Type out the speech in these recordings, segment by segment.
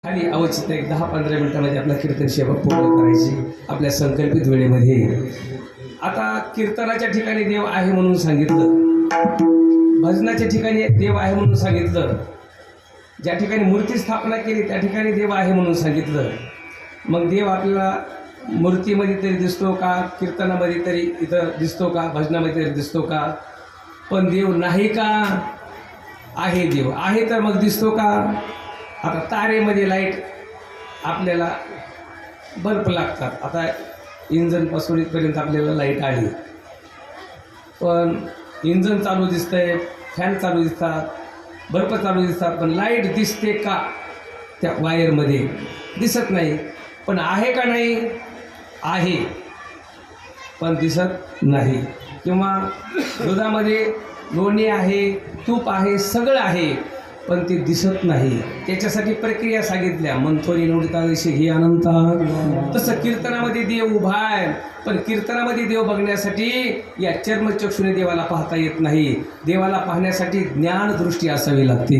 खाली अवचित एक 10-15 मिनिटांमध्ये आपला कीर्तन सेवा पूर्ण करायची आपल्या संकल्पित वेळेमध्ये. आता कीर्तनाच्या ठिकाणी देव आहे म्हणून सांगितलं, भजनाच्या ठिकाणी देव आहे म्हणून सांगितलं, ज्या ठिकाणी मूर्ती स्थापना केली त्या ठिकाणी देव आहे म्हणून सांगितलं. मग देव आपल्याला मूर्तीमध्ये तरी दिसतो का, कीर्तनामध्ये तरी इथं दिसतो का, भजनामध्ये तरी दिसतो का? पण देव नाही का? आहे. देव आहे तर मग दिसतो का? आता तारेमध्ये लाईट आपल्याला बल्ब लागतात. आता इंजनपासून इथपर्यंत आपल्याला लाईट आली, पण इंजन चालू दिसतंय, फॅन चालू दिसतात, बल्ब चालू दिसतात, पण लाईट दिसते का? त्या वायरमध्ये दिसत नाही. पण आहे का नाही? आहे, पण दिसत नाही. किंवा दुधामध्ये लोणी आहे, तूप आहे, सगळं आहे, पण ते दिसत नाही. त्याच्यासाठी प्रक्रिया सांगितल्या. मंथोरी निवडता दिशे ही अनंता. तसं कीर्तनामध्ये देव उभा आहे, पण कीर्तनामध्ये देव बघण्यासाठी या चर्मचक्षुने देवाला पाहता येत नाही. देवाला पाहण्यासाठी ज्ञानदृष्टी असावी लागते.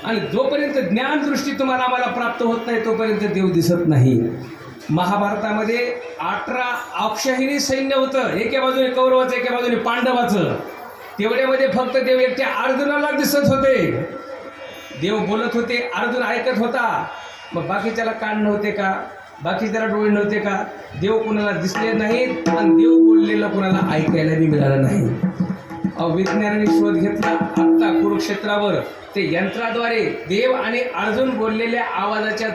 आणि जोपर्यंत ज्ञानदृष्टी तुम्हाला आम्हाला प्राप्त होत नाही तोपर्यंत देव दिसत नाही. महाभारतामध्ये 18 अक्षहिणी सैन्य होतं, एका बाजूने कौरवाचं एका बाजूने पांडवाचं. तेवढ्यामध्ये फक्त देव एकट्या अर्जुनाला दिसत होते. देव बोलत होते, अर्जुन ऐकत होता. मग बाकीच्याला कान नव्हते का? बाकीच्याला डोळे नव्हते का? देव कुणाला दिसले नाहीत आणि देव बोललेलं कुणाला ऐकायलाही मिळालं नाही. विज्ञानाने शोध घेतला आत्ता कुरुक्षेत्रावर. ते यंत्राद्वारे देव आणि अर्जुन बोललेल्या आवाजाच्या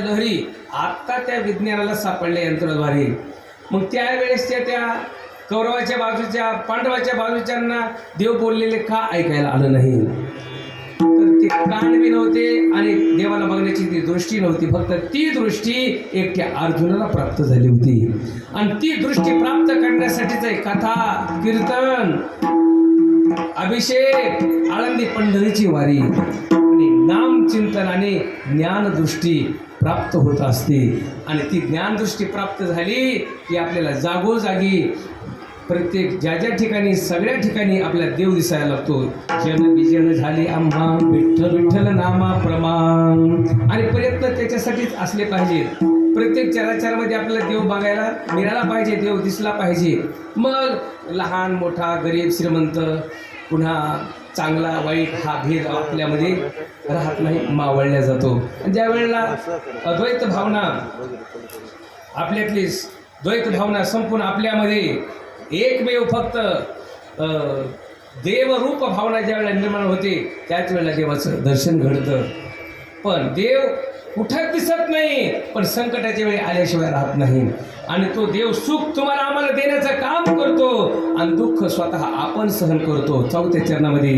लहरी आत्ता त्या विज्ञानाला सापडल्या यंत्राद्वारे. मग त्यावेळेस त्या कौरवाच्या बाजूच्या पांडवाच्या बाजूच्यांना देव बोललेले का ऐकायला आलं नाही? तर ते कान बी नव्हते आणि देवाला बघण्याची ती दृष्टी नव्हती. फक्त ती दृष्टी एकट्या अर्जुनाला प्राप्त झाली होती. आणि ती दृष्टी प्राप्त करण्यासाठीच आहे कथा, कीर्तन, अभिषेक, आळंदी पंढरीची वारी आणि नामचिंतनाने ज्ञानदृष्टी प्राप्त होत असते. आणि ती ज्ञानदृष्टी प्राप्त झाली की आपल्याला जागोजागी प्रत्येक ज्या ठिकाणी सगळ्या ठिकाणी आपल्याला देव दिसायला लागतो. जन विजन झाले आम्हा विठ्ठल विठ्ठल नामा प्रमाण. आणि प्रयत्न त्याच्यासाठीच असले पाहिजेत. प्रत्येक चराचरामध्ये आपल्याला देव बघायला मिळाला पाहिजे, देव दिसला पाहिजे. मग लहान मोठा, गरीब श्रीमंत, पुन्हा चांगला वाईट हा भेद आपल्यामध्ये राहत नाही, मावळल्या जातो. आणि ज्या वेळेला अद्वैत भावना आपल्यातली द्वैत भावना संपूर्ण आपल्यामध्ये एकमेव फक्त देवरूप भावना ज्या वेळेला निर्माण होते त्याच वेळेला देवाचं दर्शन घडतं. पण देव कुठं दिसत नाही, पण संकटाच्या वेळी आल्याशिवाय राहत नाही. आणि तो देव सुख तुम्हाला आम्हाला देण्याचं काम करतो आणि दुःख स्वतः आपण सहन करतो. 4थ्या चरणामध्ये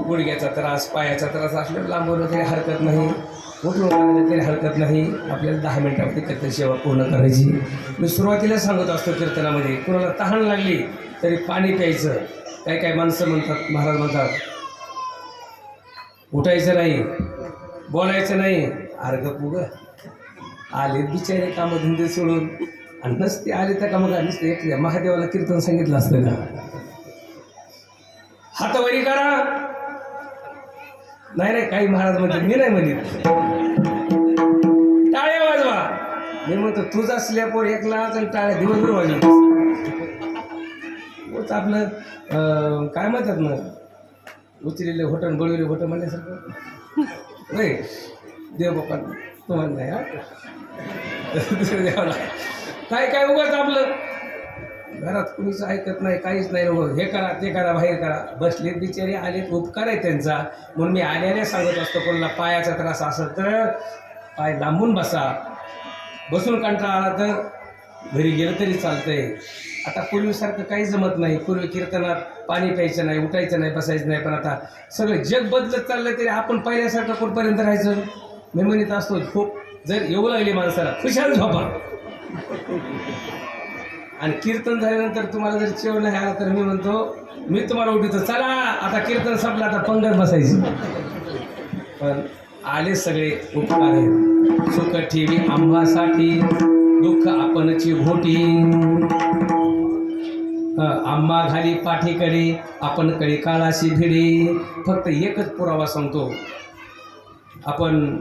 गुडघ्याचा त्रास, पायाचा त्रास असल्यावर लांबवलं तरी हरकत नाही, उठून राहिलं तरी हरकत नाही. आपल्याला 10 मिनिटामध्ये कीर्तन सेवा पूर्ण करायची. मी सुरुवातीला सांगत असतो कीर्तनामध्ये, कुणाला तहान लागली तरी पाणी प्यायचं. काही काही माणसं म्हणतात, महाराज म्हणतात उठायचं नाही, बोलायचं नाही. अरे गप्पू ग, आले बिचारे कामधंदे सोडून, आणि नसते आले त्या कामं का नसते एकल्या महादेवाला कीर्तन सांगितलं असतं का? हातवरी करा. नाही नाही, काही महाराज म्हणतात, मी नाही म्हणत. टाळ्या वाजवा. मी म्हणतो तुझा स्लॅपवर एकला आणि टाळ्या दिवसभर वाजवत. आपलं काय म्हणतात ना, उचलेले होटल बळवले होटल म्हणल्यासारखं. नाही देव बाप्पा तुम्हाला नाही, हा दुसरं देवाला काय काय उगाच आपलं घरात कुणीच ऐकत नाही, काहीच नाही. हे करा ते करा, बाहेर करा. बसलेत बिचारे, आलेत, उपकार आहे त्यांचा. म्हणून मी आल्याने सांगत असतो, कोणाला पायाचा त्रास असेल तर पाय लांबून बसा. बसून कंटाळा आला तर घरी गेलं तरी चालतंय. आता पूर्वीसारखं काही जमत नाही. पूर्वी कीर्तनात पाणी प्यायचं नाही, उठायचं नाही, बसायचं नाही. पण आता सगळं जग बदलत चाललं, तरी आपण पहिल्यासारखं कुठपर्यंत राहायचं? मी म्हणत असतो, झोप जर येऊ लागली माणसाला, खुशाल झोपा. आणि कीर्तन झाल्यानंतर तुम्हाला जर चेव नाही आला तर मी म्हणतो, मी तुम्हाला उठवतो, चला आता कीर्तन संपलं, आता पंगत बसायची. पण आले सगळे उपकार आहेत. सुख ठेवी आम्हासाठी, दुःख आपणची घोटी. आम्हा घाली पाठीकडे, आपण कडे काळाशी भिडे. फक्त एकच पुरावा सांगतो, आपण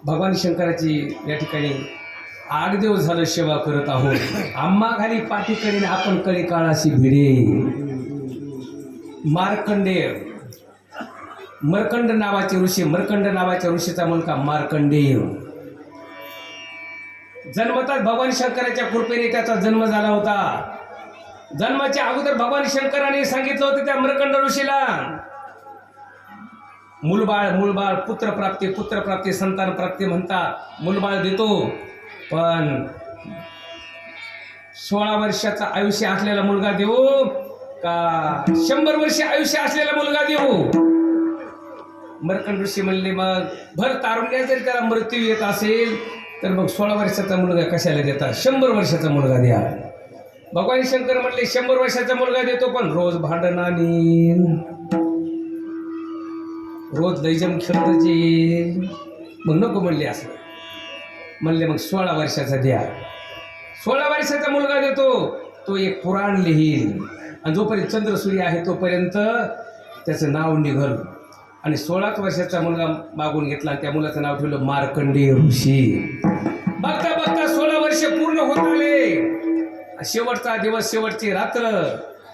भगवान शंकराची या ठिकाणी 8 दिवस झालं सेवा करत आहोत. आम्हा घाली पाठीकडे, आपण कडे काळाशी भिडे. मार्कंडेय, मर्कंड नावाचे ऋषी, मर्कंड नावाच्या ऋषीचा मुलगा मार्कंडेय. जन्मताच भगवान शंकराच्या कृपेने त्याचा जन्म झाला होता. जन्माच्या अगोदर भगवान शंकराने सांगितलं होतं त्या मर्कंड ऋषीला, मूलबाळ मूलबाळ, पुत्रप्राप्ती पुत्रप्राप्ती, संतान प्राप्ती म्हणतात, मूलबाळ देतो. पण 16 वर्षाचं आयुष्य असलेला मुलगा देऊ का 100 वर्ष आयुष्य असलेला मुलगा देऊ? मर्कंड ऋषी म्हणले, मग भर तारुण्यात जरी त्याला मृत्यू येत असेल तर मग 16 वर्षाचा मुलगा कशाला देता, 100 वर्षाचा मुलगा द्या. भगवान शंकर म्हणले 100 वर्षाचा मुलगा देतो, पण रोज भांडणाने, रोज लैजम खेळत येईल. मग नको म्हणले. असं म्हणले मग 16 वर्षाचा द्या. 16 वर्षाचा मुलगा देतो, तो एक पुराण लिहील, आणि जोपर्यंत चंद्र सूर्य आहे तोपर्यंत त्याचं नाव निघल. आणि 16 वर्षाचा मुलगा मागून घेतला, आणि त्या मुलाचं नाव ठेवलं मार्कंडेय ऋषी. बघता बघता 16 वर्ष पूर्ण होत आले. शेवटचा दिवस, शेवटची रात्र,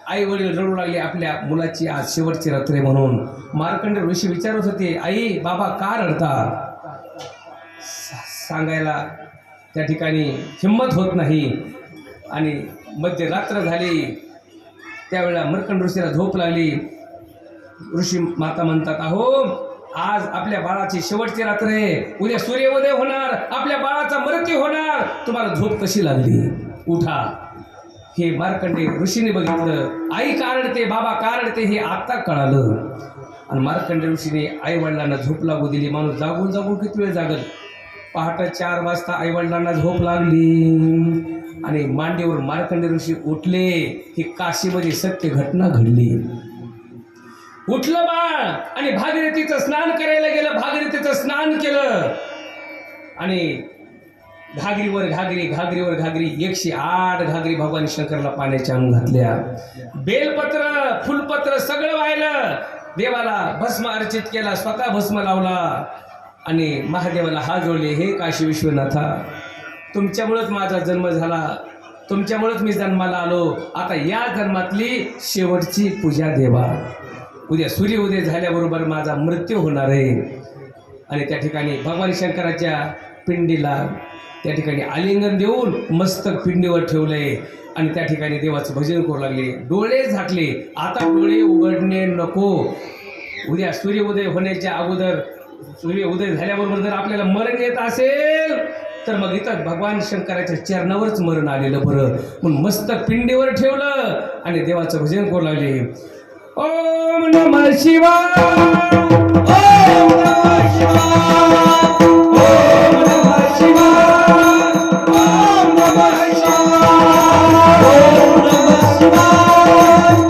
आई वडील रडू लागले, आपल्या मुलाची आज शेवटची रात्र आहे म्हणून. मार्कंडेय ऋषी विचारत होते, आई बाबा का रडता? सांगायला त्या ठिकाणी हिंमत होत नाही. आणि मध्यरात्र झाली, त्यावेळेला मर्कंड ऋषीला झोप लागली. ऋषी माता म्हणतात, अहो आज आपल्या बाळाची शेवटची रात्र आहे, उद्या सूर्योदय होणार, आपल्या बाळाचा मृत्यू होणार, तुम्हाला झोप कशी लागली? उठा. हे मार्कंडेय ऋषीने बघितलं. आई कारणते, बाबा कारणते, हे आता कळालं. आणि मार्कंडेय ऋषीने आई वडिलांना झोप लागू दिली. माणूस जागून जागून किती वेळ जागल? पहाटे 4 वाजता आई वडिलांना झोप लागली आणि मांडीवर मार्कंडेय ऋषी उठले. ही काशीमध्ये सत्य घटना घडली. उठलं बाळ आणि भागीरथीचं स्नान करायला गेलं. भागीरथीचं स्नान केलं आणि घागरीवर घागरी, घागरीवर घागरी, 108 घागरी भगवान शंकरला पाण्याच्या आणून घातल्या. बेलपत्र, फुलपत्र सगळं वाहिलं. देवाला भस्म अर्चित केला, स्वतः भस्म लावला आणि महादेवाला हात जोडले. हे काशी विश्वनाथा, तुमच्यामुळेच माझा जन्म झाला, तुमच्यामुळेच मी जन्माला आलो. आता या जन्मातली शेवटची पूजा देवा. उद्या सूर्योदय झाल्याबरोबर माझा मृत्यू होणार आहे. आणि त्या ठिकाणी भगवान शंकराच्या पिंडीला त्या ठिकाणी आलिंगन देऊन मस्तक पिंडीवर ठेवलंय आणि त्या ठिकाणी देवाचं भजन करू लागले. डोळे झाकले. आता डोळे उघडणे नको. उद्या सूर्योदय होण्याच्या अगोदर, सूर्योदय झाल्याबरोबर जर आपल्याला मरण येत असेल तर मग इथं भगवान शंकराच्या चरणावरच मरण आलेलं बरं. म्हणून मस्तक पिंडीवर ठेवलं आणि देवाचं भजन करू लागले. ओम नमः शिवाय, ओम नमः शिवाय, ओम नमः शिवाय, ओम नमः शिवाय, ओम नमः शिवाय.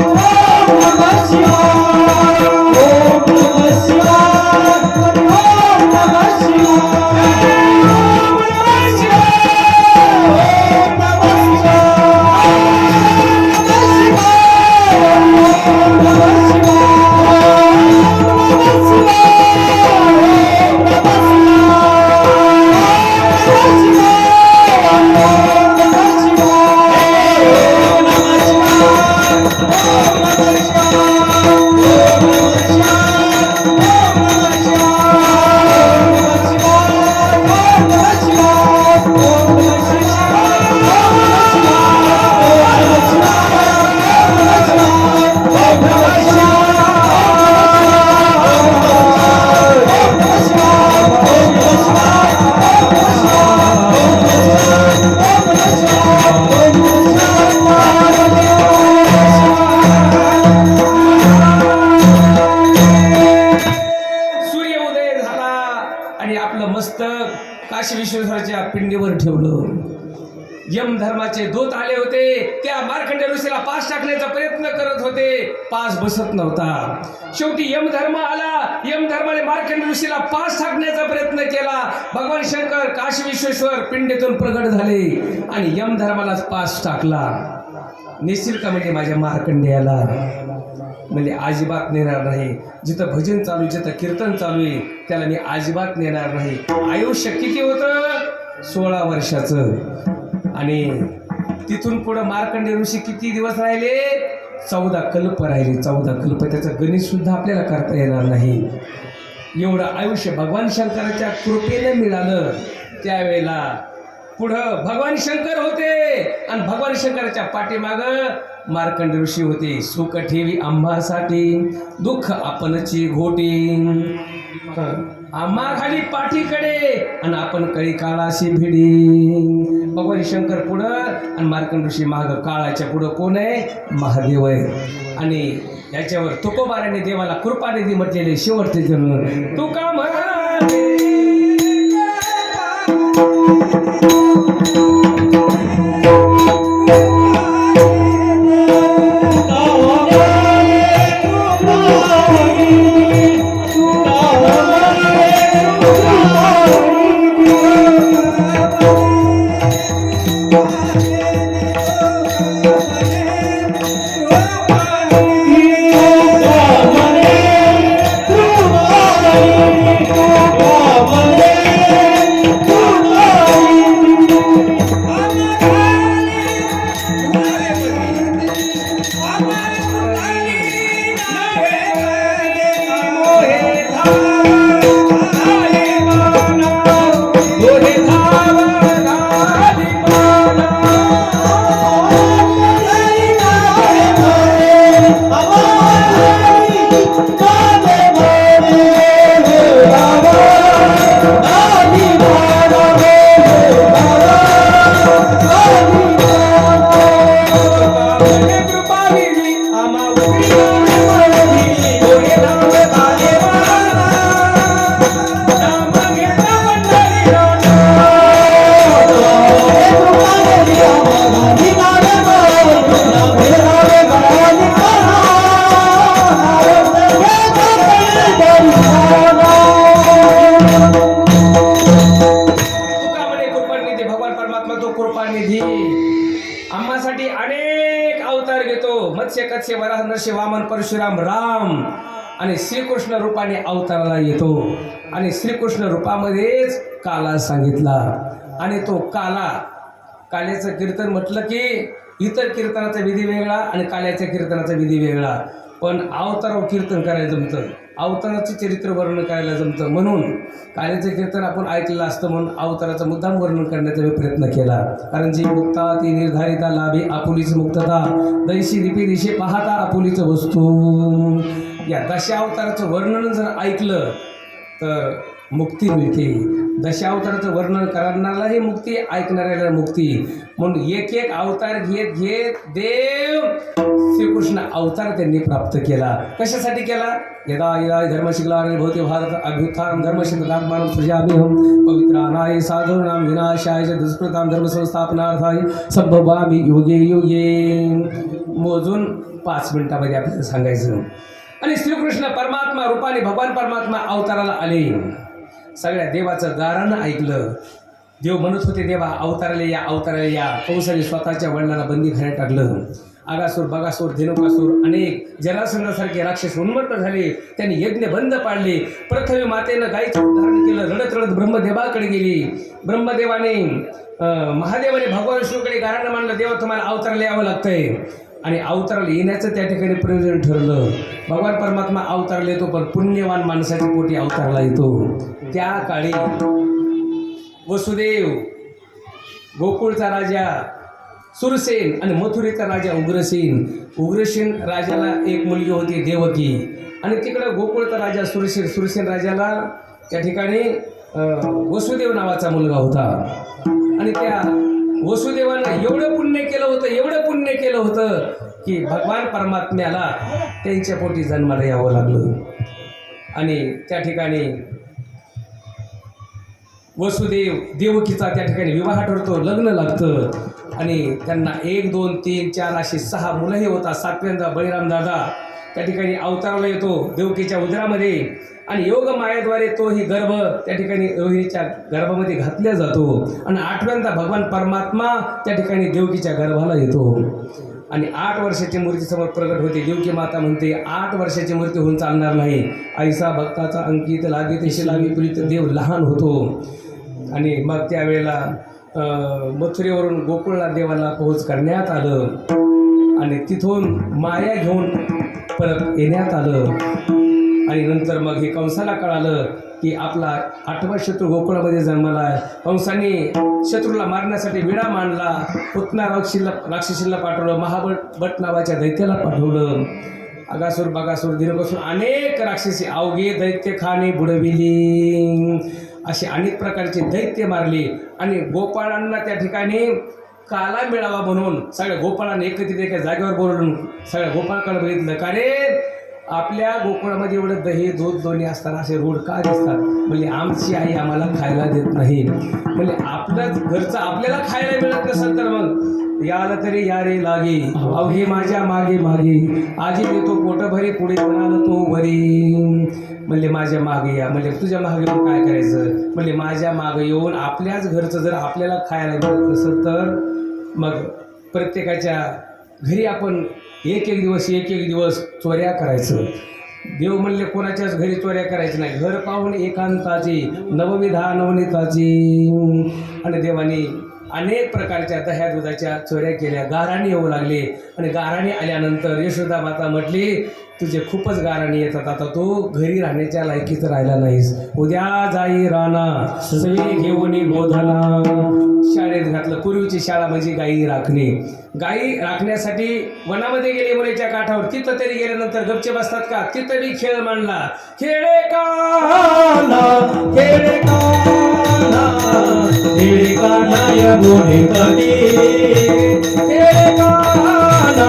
काशी विश्वेश्वराच्या पिंडीवर ठेवलं. यम धर्माचे दूत आले होते. त्या मार्कंडेय ऋषीला पास टाकण्याचा प्रयत्न करत होते. पास बसत नव्हता. शेवटी यम धर्म आला. यम धर्माने मार्कंडेय ऋषीला पास टाकण्याचा प्रयत्न केला. भगवान शंकर काशी विश्वेश्वर पिंडीतून प्रगट झाले आणि यम धर्मालाच पास टाकला. निश्चित का म्हणजे माझ्या मार्कंडेयाला म्हणजे अजिबात नेणार नाही. जिथं भजन चालू जिथं कीर्तन चालू आहे त्याला मी अजिबात नेणार नाही. आयुष्य किती होतं? 16 वर्षाचं. आणि तिथून पुढं मार्कंडेय ऋषी किती दिवस राहिले? 14 कल्प राहिले. 14 कल्प. त्याचं गणित सुद्धा आपल्याला करता येणार नाही. एवढं आयुष्य भगवान शंकराच्या कृपेने मिळालं. त्यावेळेला पुढं भगवान शंकर होते आणि भगवान शंकराच्या पाठीमागं मार्कंडेय ऋषी होते. सुख ठेवी आम्हासाठी दुःख आपणची घोटी. आम्हा खाली पाठीकडे आणि आपण कळी काळाशी भिडी. भगवान शंकर पुढं आणि मार्कंडेय ऋषी मागं. काळाच्या पुढं कोण आहे? महादेव आहे. आणि याच्यावर तुकोबाराने देवाला कृपानिधी म्हटलेले शेवटचे जन्म तुका म्हणाले. आम्हासाठी अनेक अवतार घेतो. मत्स्य कत्स्य वराह नरसिंह वामन परशुराम राम आणि श्रीकृष्ण रूपाने अवताराला येतो. आणि श्रीकृष्ण रूपामध्येच काला सांगितला. आणि तो काल्याचं कीर्तन म्हटलं की इतर कीर्तनाचा विधी वेगळा आणि काल्याच्या कीर्तनाचा विधी वेगळा. पण अवतारावर कीर्तन करायला जमतं. अवताराचे चरित्र वर्णन करायला जमतं. म्हणून काल्याचं कीर्तन आपण ऐकलेलं असतं. म्हणून अवताराचं मुद्दाम वर्णन करण्याचा मी प्रयत्न केला. कारण जी मुक्ता ती निर्धारिता लाभे आपुलीची मुक्तता दैशी दीपी दिशे पाहता आपुलीचं वस्तू. या दशावताराचं वर्णन जर ऐकलं तर मुक्ती मिळते. दशावताराचं वर्णन करणाऱ्यालाही मुक्ती, ऐकणाऱ्याला मुक्ती. म्हणून एक एक अवतार घेत घेत देव श्रीकृष्ण अवतार त्यांनी प्राप्त केला. कशासाठी केला? यदा यदा धर्मशिखलानि भवति भारत अभ्युत्थानं धर्मसिद्धात्मानं सृजाम्यहं पवित्राणाय साधूनां विनाशाय च दुष्कृतां धर्मसंस्थापनार्थाय संभवामि युगे युगे. मोजून 5 मिनिटांमध्ये आपल्याला सांगायचं. आणि श्रीकृष्ण परमात्मा रूपाने भगवान परमात्मा अवताराला आले. सगळ्या देवाचं गारानं ऐकलं. देव म्हणत होते देवा अवताराला या अवताराला या. कंसाने स्वतःच्या वडिलांना बंदीखान्यात टाकलं. आगासूर बगासूर धेनुकासूर अनेक जरासंधासारखे राक्षस उन्मत्त झाले. त्यांनी यज्ञ बंद पाडले. प्रथम मातेनं गायीचं धारण केलं. रडत रडत ब्रह्मदेवाकडे गेली. ब्रह्मदेवाने महादेवाने भगवान विष्णूकडे गारानं मानलं, देवा तुम्हाला अवताराला यावं लागतंय. आणि अवताराला येण्याचं त्या ठिकाणी प्रयोजन ठरलं. भगवान परमात्मा अवताराला येतो, पण पुण्यवान माणसाच्या पोटी अवताराला येतो. त्या काळी वसुदेव, गोकुळचा राजा सुरसेन आणि मथुरेचा राजा उग्रसेन. उग्रसेन राजाला एक मुलगी होती देवकी, आणि तिकडं गोकुळचा राजा सुरसेन राजाला त्या ठिकाणी वसुदेव नावाचा मुलगा होता. आणि त्या वसुदेवानं एवढं पुण्य केलं होतं की भगवान परमात्म्याला त्यांच्या पोटी जन्माला यावं लागलं. आणि त्या ठिकाणी वसुदेव देवकीचा त्या ठिकाणी विवाह ठरतो, लग्न लागतं. आणि त्यांना 1 2 3 4 अशी 6 मुलंही होतात. 7व्यांदा बळीराम दादा त्या ठिकाणी अवताराला येतो देवकीच्या उदरामध्ये, आणि योग मायाद्वारे तोही गर्भ त्या ठिकाणी रोहिणीच्या गर्भामध्ये घातला जातो. आणि 8व्यांदा भगवान परमात्मा त्या ठिकाणी देवकीच्या गर्भाला येतो. आणि 8 वर्षाची मूर्ती समोर प्रगट होते. देवकी माता म्हणते 8 वर्षाची मूर्ती होऊन चालणार नाही. ऐसा भक्ताचा अंकित लागे तशी लागे प्रीत देव लहान होतो. आणि मग त्यावेळेला मथुरेवरून गोकुळला देवाला पोहोच करण्यात आलं. आणि तिथून माया घेऊन परत येण्यात आलं. आणि नंतर मग हे कंसाला कळालं की आपला 8वा शत्रू गोकुळामध्ये जन्माला आहे. कंसाने शत्रूला मारण्यासाठी विडा मांडला. पुतना राक्षसीला पाठवलं. महाबट नावाच्या दैत्याला पाठवलं. आगासूर बगासूर धेनुकासूर अनेक राक्षसी अवघे दैत्य खाणे बुडविली. असे अनेक प्रकारचे दैत्य मारले. आणि गोपाळांना त्या ठिकाणी काला मिळावा म्हणून सगळ्या गोपाळांना एकत्रित एका जागेवर बोलवून सगळ्या गोपाळांकडे बघितलं. का रे, आपल्या गोकुळामध्ये एवढं दही दूध दोन्ही असताना असे रोड का दिसतात? म्हणजे आमची आई आम्हाला खायला देत नाही. म्हणजे आपलंच घरचं आपल्याला खायला मिळत नसेल तर मग याला तरी या रे लागे अवघे माझ्या मागे मागे आजी देतो पोटभरी पुढे म्हणाल तो वरी. म्हणजे माझ्या मागे या. म्हणजे तुझ्या मागे येऊन काय करायचं? म्हणजे माझ्या मागे येऊन आपल्याच घरचं जर आपल्याला खायला मिळत नसेल तर मग प्रत्येकाच्या घरी आपण एक दिवस चोऱ्या करायचं. देव म्हणले कोणाच्याच घरी चोऱ्या करायचं नाही. घर पाहून एकांताची नवविधा नवनीताची. आणि देवाने अनेक प्रकारच्या दह्या दुधाच्या चोऱ्या केल्या. गाराणी येऊ लागले. आणि गाराणी आल्यानंतर यशोदा माता म्हटली तुझे खूपच गाराणी येतात, आता तू घरी राहण्याच्या लायकीत राहिला नाहीस. उद्या जाई राणा सवे घेऊन गोधना. शाळेत घातलं. पूर्वीची शाळा म्हणजे गायी राखणे. गायी राखण्यासाठी वनामध्ये गेले मुलीच्या काठावर. तिथं तरी गेल्यानंतर गपचे बसतात का? तिथं बी खेळ मांडला. खेळे काना खेळे काना खेळे काना या गोडे कधी खेळे काना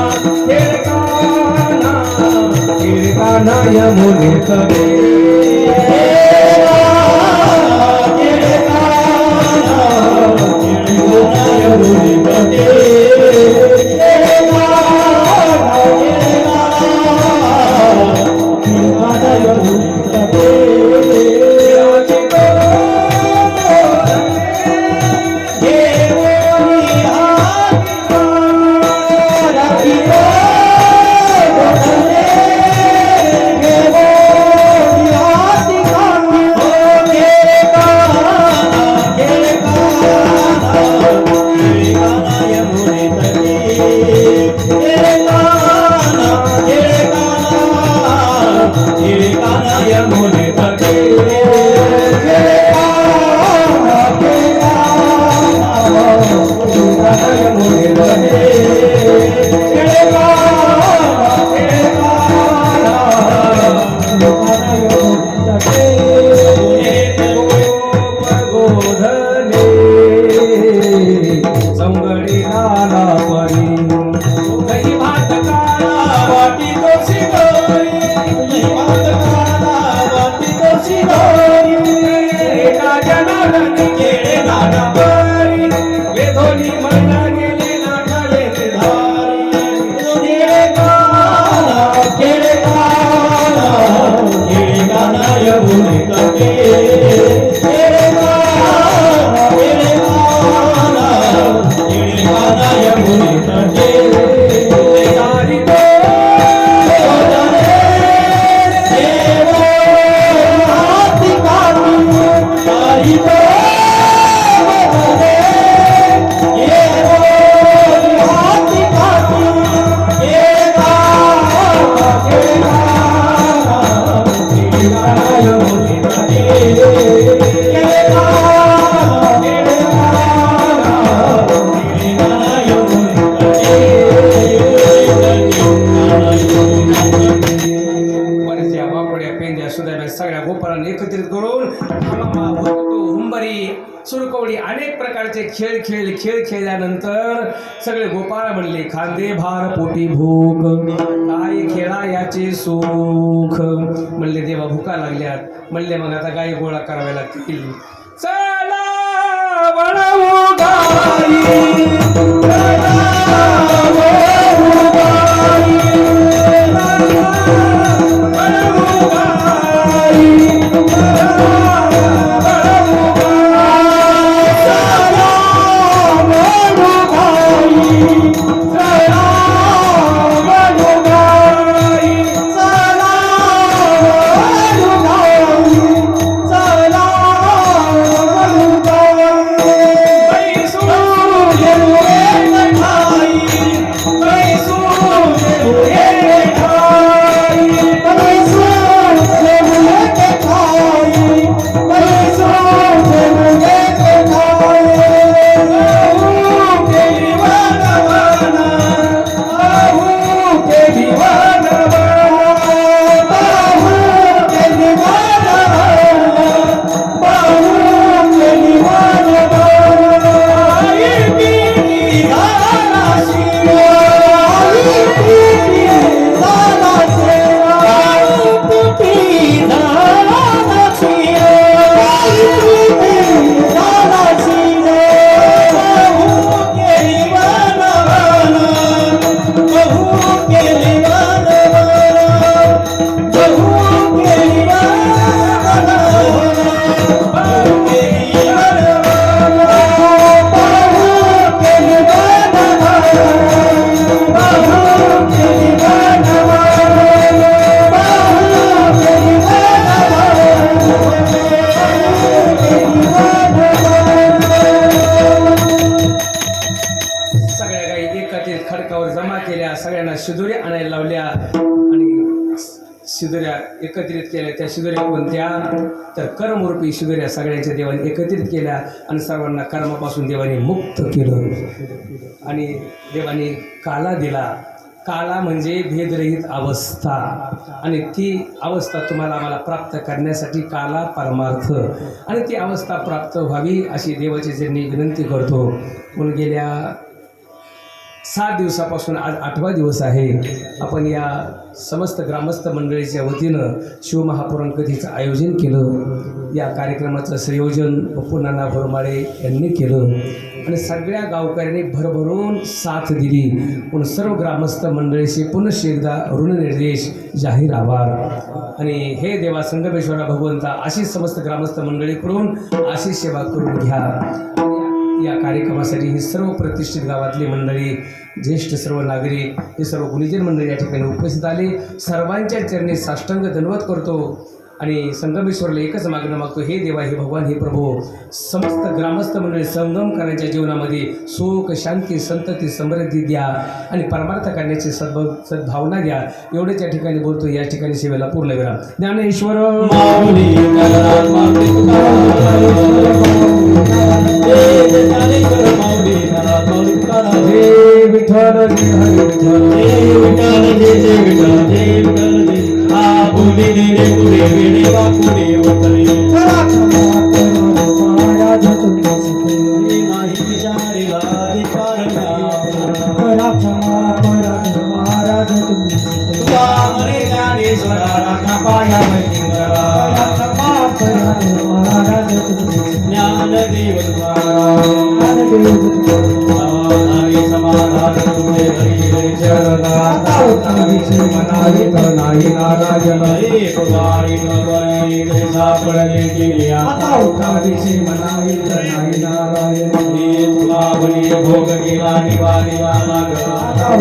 खेळे काना खेळे काना या गोडे कधी खेळे काना खेळे काना या गोडे कधी. गोपाळांना एकत्रित करून हमामा, हुरतो, हुंबरी, सुरकवडी अनेक प्रकारचे खेळ खेळल्यानंतर सगळे गोपाळ म्हणले खांदे भार पोटी भूक काय खेळा याचे सुख. म्हणले देवा भुका लागल्यात. म्हणले मग आता गाई गोळा कराव्या लागतील. चला वळवू गाई, सगळ्यांना शिदोरी आणायला लावल्या आणि शिदोऱ्या एकत्रित केल्या. त्या शिदोऱ्या कोणत्या तर कर्मरूपी शिदोऱ्या सगळ्यांच्या देवाने एकत्रित केल्या आणि सर्वांना कर्मापासून देवाने मुक्त केलं. आणि देवाने काला दिला. काला म्हणजे भेदरहित अवस्था आणि ती अवस्था तुम्हाला आम्हाला प्राप्त करण्यासाठी काला परमार्थ आणि ती अवस्था प्राप्त व्हावी अशी देवाची चरणी विनंती करतो. म्हणून गेल्या 7 दिवसापासून आज 8वा दिवस आहे. आपण या समस्त ग्रामस्थ मंडळीच्या वतीनं शिवमहापुराण कथेचं आयोजन केलं. या कार्यक्रमाचं संयोजन बप्पूनाना भोरमाळे यांनी केलं आणि सगळ्या गावकऱ्यांनी भरभरून साथ दिली. पण सर्व ग्रामस्थ मंडळीशी पुनश्च एकदा ऋणनिर्देश जाहीर आभार. आणि हे देवा संगमेश्वरा भगवंता अशीच समस्त ग्रामस्थ मंडळीकडून अशी सेवा करून घ्या. या कार्यक्रमासाठी ही सर्व प्रतिष्ठित गावातली मंडळी, ज्येष्ठ सर्व नागरिक, हे सर्व गुणीजन मंडळी या ठिकाणी उपस्थित आले. सर्वांच्या चरणी साष्टांग दंडवत करतो आणि संगमेश्वरला एकच मागणं मागतो. हे देवा, हे भगवान, हे प्रभू, समस्त ग्रामस्थ मंडळी संगम करण्याच्या जीवनामध्ये सुख, शांती, संतती, समृद्धी द्या आणि परमार्थ करण्याची सद्भावना द्या. एवढेच या ठिकाणी बोलतो. या ठिकाणी सेवेला पूर्ण विराम. ज्ञानेश्वर जय विठ्ठल, जय हरी विठ्ठल, जय विठ्ठल, जय जय विठ्ठल, जय विठ्ठल, जय पुणे रे पुणे वेळे वा पुणे वतरे महाराज तुमचे नाही विचारिला विचारला महाराज तुमचा मरे ज्ञानेश्वरा राखा पाया महाराज ज्ञानदेव समाधान तुझे हरी चरणा मनावी नाही नारायण एक वारी नवरी सापडले गेल्या उठावीची मनावी नाही नारायण तुला बळी भोग गेला निवारिला लाग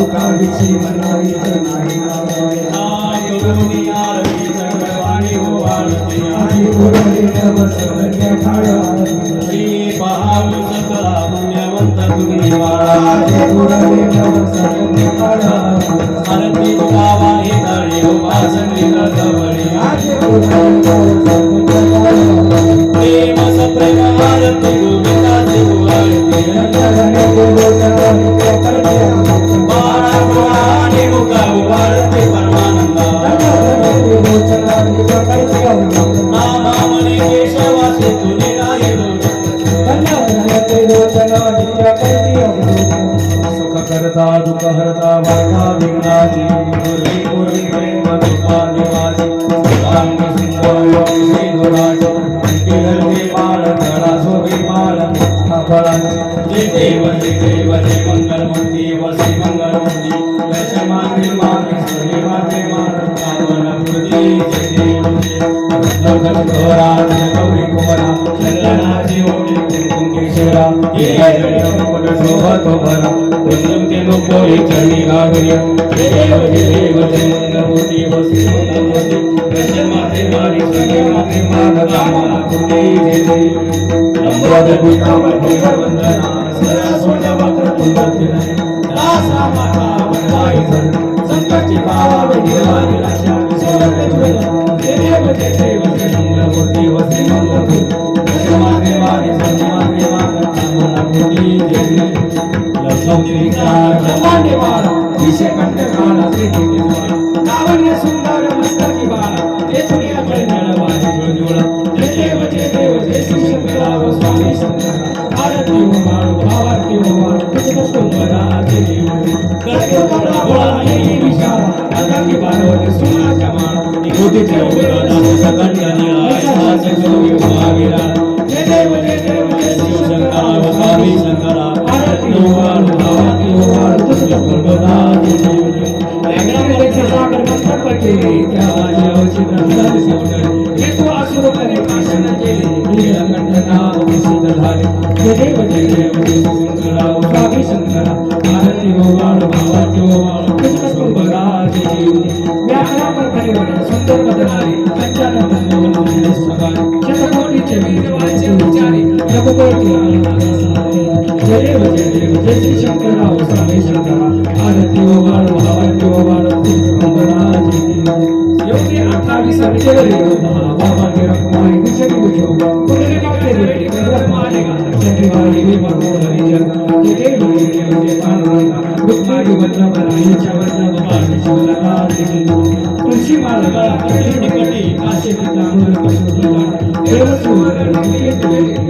उठावीची मनावी नाही नारायण करुणी आरती चक्रवाणी हो आरती आणि गुरुनी नव सगळे ठाण श्री पहाव सकला पुण्यवंत तुम्ही वाळा गुरुनी नव सगळे ठाण आरती गावा हे तळे उपासनी करतवळी आजे प्रेम सप्रेम आरती गोविंदाची आरती चरणे बाळा पुराणी मुख आरती परमानंद सर्वांगी सुंदर सिंधुराज केळी माळ तळा शोभे माळ फळांची जय देव जय मंगलमूर्ती वसी मंगलमूर्ती दश माते माते सर्वे माते माते कामनपूर्ती जय देव जय गौरी कुमारा चंदनाची ओटी कुंकेश्वरा ये जडपट शोभतो भरा कुंदम ते नुकोरी चरणी घालूया जय देव जय मंगलमूर्ती वसी मंगलमूर्ती दश माते मारी सर्वे माते माते कामनपूर्ती जय देव लंबोदर कामर वंदना सरस्वती वक्र तुंगतीना दास माता वनवाई जन संकटची पावा विनिवारी राशा विसरते तुला देव जय मंगलमूर्ती वसी मंगलमूर्ती माते वारी माते माता कामनपूर्ती जय लक्ष्मी ब्रह्मांडे बाळा विषय कंठ काळा त्रिपुटी बाळा लावण्य सुंदर मस्तकी बाळा ते दुनिया कल्याण वाजी जुळजुळा जय देव जय शिवशंकरा स्वामी शंकरा आरती हो बाळू भावारती हो बाळू तुझं सुंदरा जय देव करतो कपडा भोळा नाही विशाल आता की बाळवते सोनाच्या माळ निकोटीचे उघडा सकंड निळा ऐसा सगळं उभाविरा जय देव जय शिवशंकरा स्वामी शंकरा आरती हो बाळू भावारती हो बाळू तुझं सुंदरा जय देव लग्नामध्ये सागर मंत्र केले त्या माझ्यावरची प्रसाद शेवटले हे तू असुर करे भाषण केले नीलकंठ नाव प्रसिद्ध झाले जय देव जय शंकरा स्वामी शंकरा आरती हो बाळ भावाची हो बाळ कृष्ण सुंदरा जय देव व्याकरण खरे सुंदर बदलारे पंचानन मनोहर सुगारे शतकोटीचे वीर वाचे उच्चारे रघुपती जय देव जय श्री शंकरा स्वामी शंकरा आरती हो बाळ भावाची हो बाळ कृष्ण सुंदरा जय देव योगी 28 विजय बाबा के रखवाई विजय बुझो पुण्य के बेटे कर मानेगा शनिवारी भी मरमोल जन जय जय पांडुरंगा रुक्माई वल्लभ राईच्या वल्लभ पाणी शिवलका तुळशी माळगा कटी निकटी काशी पितांबर पशुला देव सुंदर निके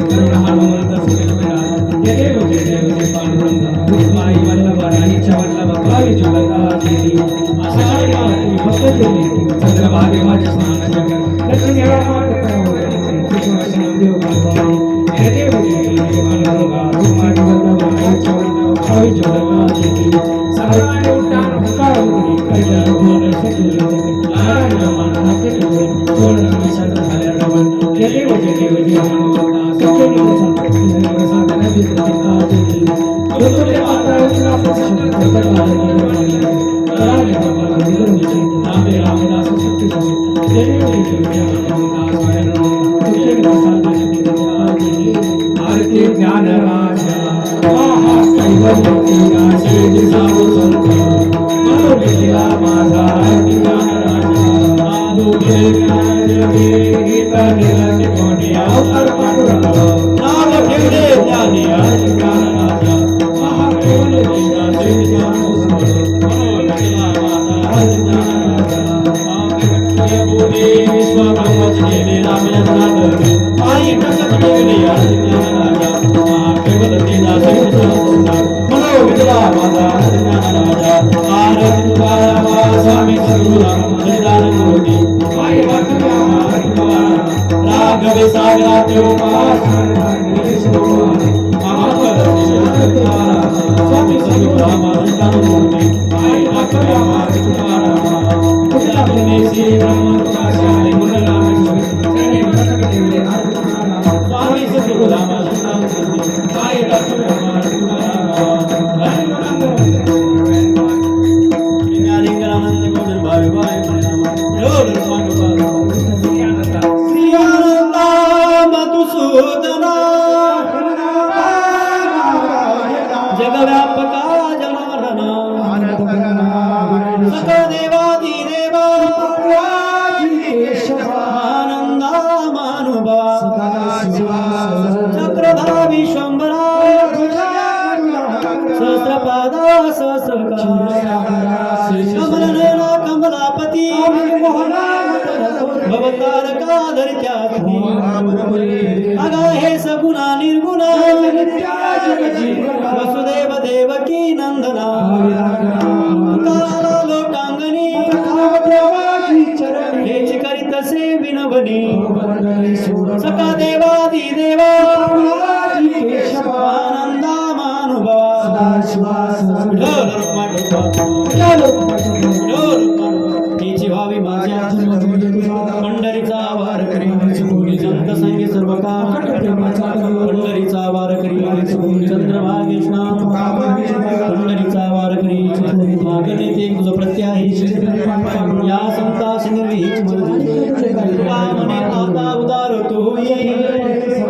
करुणा हनुमंत सुरेला जय जय पांडुरंगा रुक्माई वल्लभ राईच्या वल्लभ पाणी शिवलका आषाढी वारी भक्त केली चंद्रभागे माझ्या स्नानाच्या लक्ष्मी माता कृष्ण वैष्णव देव भगवान जय देव पांडुरंगा रुक्माई वल्लभ राईच्या वल्लभ पाणी शिवलका सर्वांनी उठान पुकार होती कैला भोर शकील नारायण मानना केले पूर्ण विशाल झाल्या रमण जय देव हनुमंता सत्यनिध संत साधना विद्या जय माता उठला प्रसन्न कराले बाबा निगुरुचे नामे रामदास शक्ती जय हनुमंता स्वयं तुझे प्रसाद शक्ती आरती ज्ञान राजा आहा कैवल्य काशी साधू संत मनोविला माझा आरती ज्ञान राजा आदो ज्ञान गीत निरंजन कोणी अवतार पांडुरंग नाम ठेवले ज्ञानी आरती ज्ञान राजा आहा कैवल्य काशी साधू संत मनोविला माझा आरती ज्ञान राजा बोले विश्व ब्रह्मचे रामचंद्र आई प्रकट केले आरती ज्ञान राजा मनोविला माझा राजा आरती तुकाराम स्वामी सद्गुरू हरिदान मोदी आई राघवे सागरा देव स्वामी सद्गुरू हरिदान मोदी आई श्री ब्रह्म प्रकाशाय मंगलामेश्वरी स्वामी सद्गुरू रामानंद आई जगव्यापका जनार्दना सकळ देवाधिदेवा आनंदा मानुभवा चक्रधरा विश्वंभरा सहस्रपादा सहस्रकारा कमलनयना कमलापती भवतारका धरित्या अगा हे सगुणा निर्गुणा वसुदेव देवकी नंदना काला लोकांगणी हेच करीत असे बंधनी सका देवादी देवा आनंदा मानुभवा तिची व्हावी माझ्या पंढरीचा वार करी संत संगी सर्व काम पंढरीचा वार करी चंद्रभागेष्णा पंढरीचा वार करी मागणे ते तुझं प्रत्याही या संतास निर्वीच